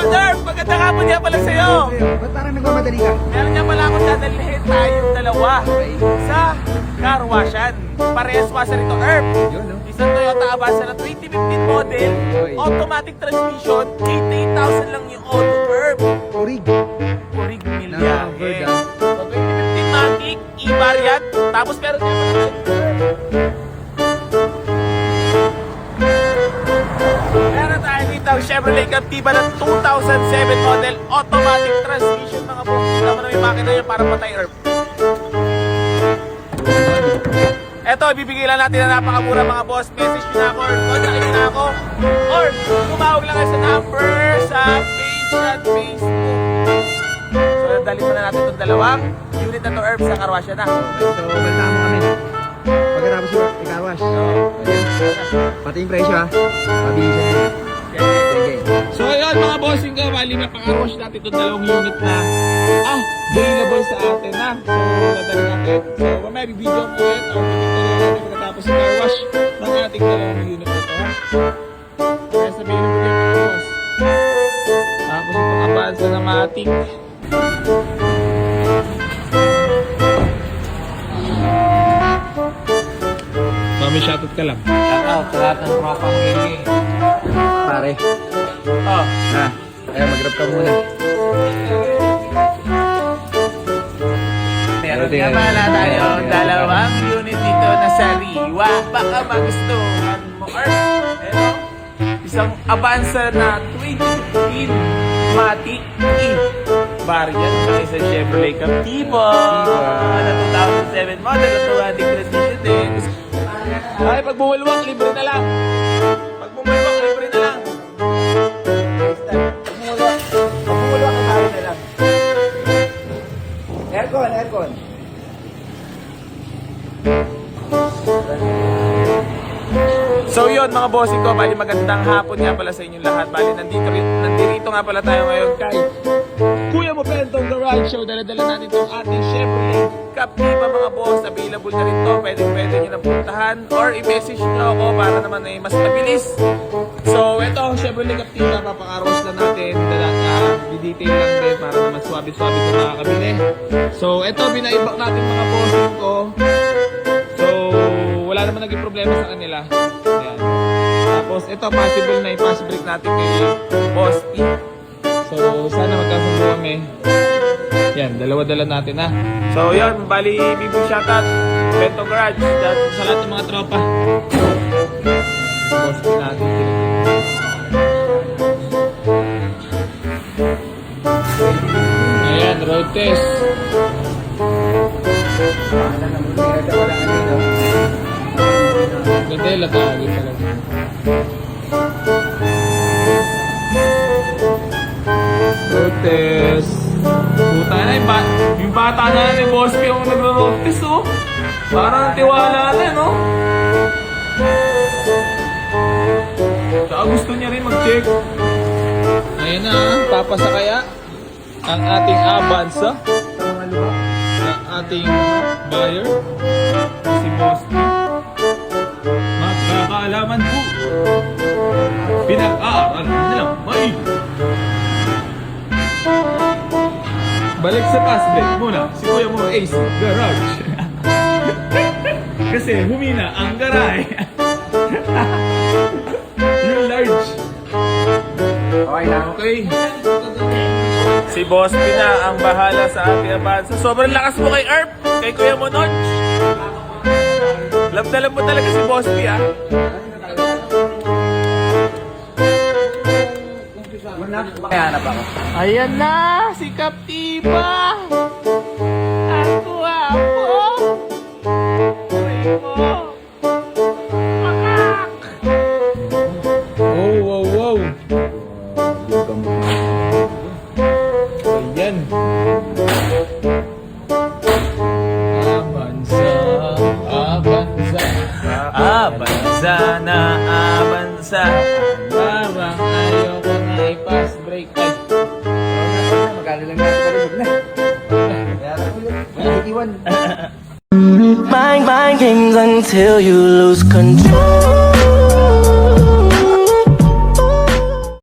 Nerf, magandang hapon nga pala sa'yo. Ba't parang nagmamadali ka? Meron nga pala akong dadalhin tayong dalawa sa car washan. Parehas washer ito, Erp. Yun, no? Isang Toyota Avanza na 2015 model, automatic transmission, 88,000 lang yung auto, Erp. Urig. Purig milya. Bird, So 2015 Matic, E-Variant, tapos meron nga pala meron tayo dito ang Chevrolet Captiva ng 2007 model, automatic transmission mga boss. Kita mo na may makina yun para patay, Erp. Eto, ibibigay lang natin na napakamura mga boss. Message nyo na ako or contact nyo na ako. Or tumawag lang kayo sa number sa page at Facebook. So, dali mo na natin itong dalawang unit na to, Herb, sa karwasya na. So, balita mo kami. Pagkatapos yung ikawash. Pati yung presyo ha. Mabilisan nyo. Sige. So, ayun mga bossing ko, bali na pang-carwash natin itong dalawang unit na available sa atin na. So, dadali natin. So, mamaya video ko ulit o pagkatuloy natin pagkatapos yung carwash ng ating dalawang unit ito ha. Kaya sabihin mo yung mga boss. Tapos itong Avanza na Matic. Mami, shoutout ka lang. Shoutout sa lahat ng tropang gaming. Pare. Oh. Ha. Ayaw, mag-grab ka muna. Meron nga pala tayo dalawang unit dito na sariwa. Baka magustuhan mo. Or, isang Avanza na 2015 Matic E variant ng isang Chevrolet Captiva na 2007 model at automatic transmission din. Ay, pag bumulwak, libre na lang. Pag bumulwak, libre na lang. Pag bumulwa ka tayo na lang. Aircon, aircon. So yun mga bossing ko, bali magandang hapon nga pala sa inyong lahat. Bali nandito nga pala tayo ngayon kay Kuya Mo Pentong Garage Show. Dala-dala natin itong ating Chevrolet Captiva mga boss. Available na rin to, pwede nyo na puntahan or i-message nyo ako para naman ay mas mabilis. So ito, Chevrolet Captiva, papakarwas na natin. Di-detail lang din para naman swabe-swabe kung makakabili. So ito, binaibak natin mga bossing ko. So wala naman naging problema sa kanila. Ayan. Tapos ito, possible na i-pass break natin kay Boss P. So sana magkasundo kami. Yan, dalawa-dala natin ha. So yun, bali big shoutout Bento Garage sa lahat ng mga tropa. Boss P natin. Ayan, road test. Ganda yung latagi talaga. Road test. Puta na yung bata na ni Boss P yung nagro-road test oh. Parang tiwala na no. Saka gusto niya rin mag-check. Ayan na, papasa kaya ang ating Avanza ng ating buyer si Boss P. Magkakaalaman po. Pinag-aaral nilang may. Balik sa pass break muna si Kuya Mo Ace Garage. Kasi humina ang garay. Yung large. Okay lang. Okay. Si Boss P na ang bahala sa ating Avanza. Sobrang lakas mo kay Erp, kay Kuya Mo Nodge. Love na love mo talaga si Boss P ah. Kaya ako. Ayan na, si Captiva. Ang guwapo. Primo. Makak. Wow, wow, wow. Ayan. Avanza, Avanza, Avanza na Avanza. Parang ayoko na i-pass break. Ay, Magkano lang natin palibog na. Kaya iwan. Mind games until you lose control.